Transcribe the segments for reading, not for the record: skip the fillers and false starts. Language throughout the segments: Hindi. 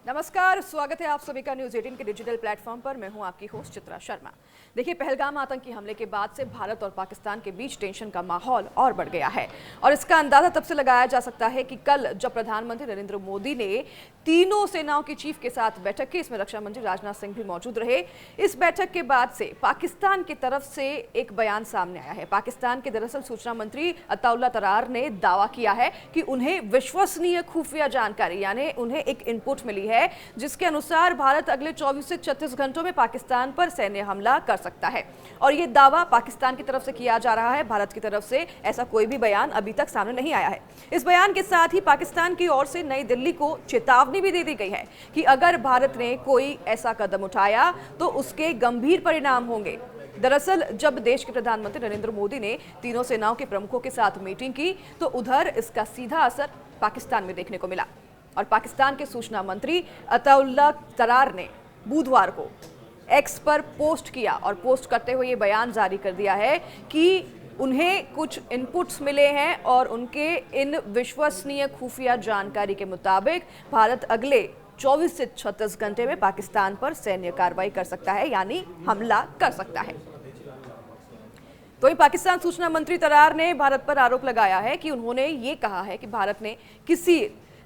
नमस्कार, स्वागत है आप सभी का न्यूज़ 18 के डिजिटल प्लेटफॉर्म पर। मैं हूं आपकी होस्ट चित्रा शर्मा। देखिए, पहलगाम आतंकी हमले के बाद से भारत और पाकिस्तान के बीच टेंशन का माहौल और बढ़ गया है और इसका अंदाजा तब से लगाया जा सकता है कि कल जब प्रधानमंत्री नरेंद्र मोदी ने तीनों सेनाओं के चीफ के साथ बैठक की, इसमें रक्षा मंत्री राजनाथ सिंह भी मौजूद रहे। इस बैठक के बाद से पाकिस्तान की तरफ से एक बयान सामने आया है। पाकिस्तान के दरअसल सूचना मंत्री अताउल्लाह तरार ने दावा किया है कि उन्हें विश्वसनीय खुफिया जानकारी यानी उन्हें एक इनपुट मिली है जिसके अनुसार भारत अगले 24 से 36 घंटों में पाकिस्तान पर सैन्य हमला कर सकता है और ये दावा पाकिस्तान की तरफ से किया जा रहा है। भारत की तरफ से ऐसा कोई भी बयान अभी तक सामने नहीं आया है। इस बयान के साथ ही पाकिस्तान की ओर से नई दिल्ली को चेतावनी भी दे दी गई है कि अगर भारत ने कोई ऐसा कदम उठाया तो उसके गंभीर परिणाम होंगे। दरअसल जब देश के प्रधानमंत्री नरेंद्र मोदी ने तीनों सेनाओं के प्रमुखों के साथ मीटिंग की तो उधर इसका सीधा असर पाकिस्तान में देखने को मिला और पाकिस्तान के सूचना मंत्री अताउल्लाह तरार ने बुधवार को एक्स पर पोस्ट किया और पोस्ट करते हुए ये बयान जारी कर दिया है कि उन्हें कुछ इनपुट्स मिले हैं और उनके इन विश्वसनीय खुफिया जानकारी के मुताबिक भारत अगले 24 से 36 घंटे में पाकिस्तान पर सैन्य कार्रवाई कर सकता है यानी हमला कर सकता है। तो वहीं पाकिस्तान सूचना मंत्री तरार ने भारत पर आरोप लगाया है कि उन्होंने ये कहा है कि भारत ने किसी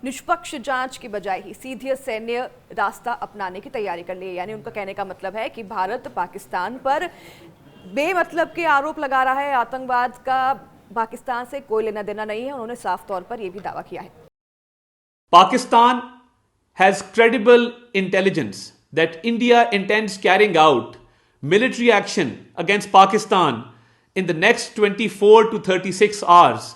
निष्पक्ष जांच की बजाय ही सीधे सैन्य रास्ता अपनाने की तैयारी कर ली है। यानी उनका कहने का मतलब है कि भारत पाकिस्तान पर बेमतलब के आरोप लगा रहा है। आतंकवाद का पाकिस्तान से कोई लेना देना नहीं है। उन्होंने साफ तौर पर यह भी दावा किया है। Pakistan has credible intelligence that India intends carrying out military action against Pakistan in the next 24 to 36 hours.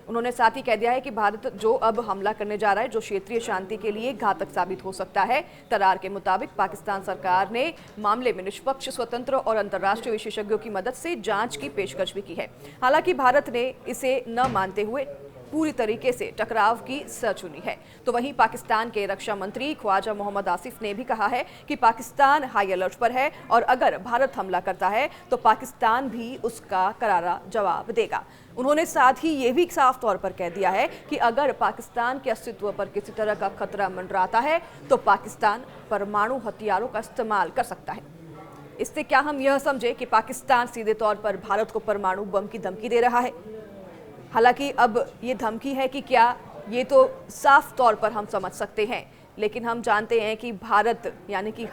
उन्होंने साथ ही कह दिया है कि भारत जो अब हमला करने जा रहा है जो क्षेत्रीय शांति के लिए घातक साबित हो सकता है। तरार के मुताबिक पाकिस्तान सरकार ने मामले में निष्पक्ष, स्वतंत्र और अंतर्राष्ट्रीय विशेषज्ञों की मदद से जांच की पेशकश भी की है। हालांकि भारत ने इसे न मानते हुए पूरी तरीके से टकराव की सह चुनी है। तो वहीं पाकिस्तान के रक्षा मंत्री ख्वाजा मोहम्मद आसिफ ने भी कहा है कि पाकिस्तान हाई अलर्ट पर है और अगर भारत हमला करता है तो पाकिस्तान भी उसका करारा जवाब देगा। उन्होंने साथ ही ये भी साफ तौर पर कह दिया है कि अगर पाकिस्तान के अस्तित्व पर किसी तरह का खतरा मंडराता है तो पाकिस्तान परमाणु हथियारों का इस्तेमाल कर सकता है। इससे क्या हम यह समझे कि पाकिस्तान सीधे तौर पर भारत को परमाणु बम की धमकी दे रहा है? हालांकि अब ये धमकी है कि क्या, ये तो साफ तौर पर हम समझ सकते हैं, लेकिन हम जानते हैं कि भारत यानी कि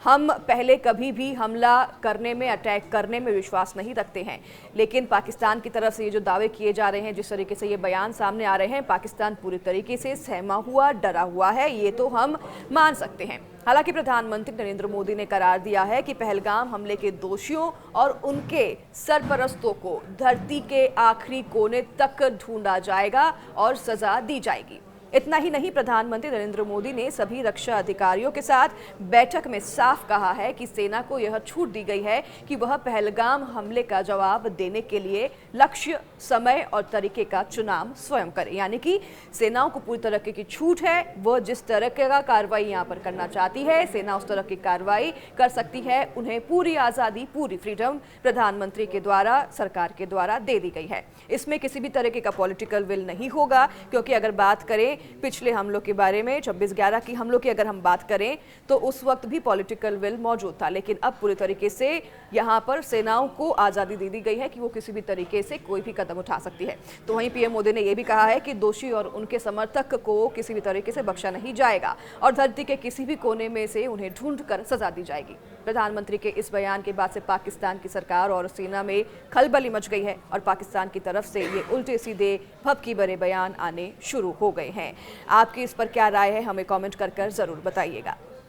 हम पहले कभी भी हमला करने में, अटैक करने में विश्वास नहीं रखते हैं। लेकिन पाकिस्तान की तरफ से ये जो दावे किए जा रहे हैं, जिस तरीके से ये बयान सामने आ रहे हैं, पाकिस्तान पूरी तरीके से सहमा हुआ, डरा हुआ है, ये तो हम मान सकते हैं। हालांकि प्रधानमंत्री नरेंद्र मोदी ने करार दिया है कि पहलगाम हमले के दोषियों और उनके सरपरस्तों को धरती के आखिरी कोने तक ढूंढा जाएगा और सजा दी जाएगी। इतना ही नहीं, प्रधानमंत्री नरेंद्र मोदी ने सभी रक्षा अधिकारियों के साथ बैठक में साफ कहा है कि सेना को यह छूट दी गई है कि वह पहलगाम हमले का जवाब देने के लिए लक्ष्य, समय और तरीके का चुनाव स्वयं करे। यानी कि सेनाओं को पूरी तरह की छूट है, वह जिस तरह का कार्रवाई यहाँ पर करना चाहती है, सेना उस तरह की कार्रवाई कर सकती है। उन्हें पूरी आज़ादी, पूरी फ्रीडम प्रधानमंत्री के द्वारा, सरकार के द्वारा दे दी गई है। इसमें किसी भी तरीके का पॉलिटिकल विल नहीं होगा, क्योंकि अगर बात करें पिछले हमलों के बारे में, 26/11 की हमलों की अगर हम बात करें तो उस वक्त भी पॉलिटिकल विल मौजूद था, लेकिन अब पूरी तरीके से यहां पर सेनाओं को आज़ादी दे दी गई है कि वो किसी भी तरीके से कोई भी कदम उठा सकती है। तो वहीं पीएम मोदी ने यह भी कहा है कि दोषी और उनके समर्थक को किसी भी तरीके से बख्शा नहीं जाएगा और धरती के किसी भी कोने में से उन्हें ढूंढ कर सजा दी जाएगी। प्रधानमंत्री के इस बयान के बाद से पाकिस्तान की सरकार और सेना में खलबली मच गई है और पाकिस्तान की तरफ से ये उल्टे सीधे भभकी भरे बयान आने शुरू हो गए हैं। आपकी इस पर क्या राय है, हमें कमेंट कर जरूर बताइएगा।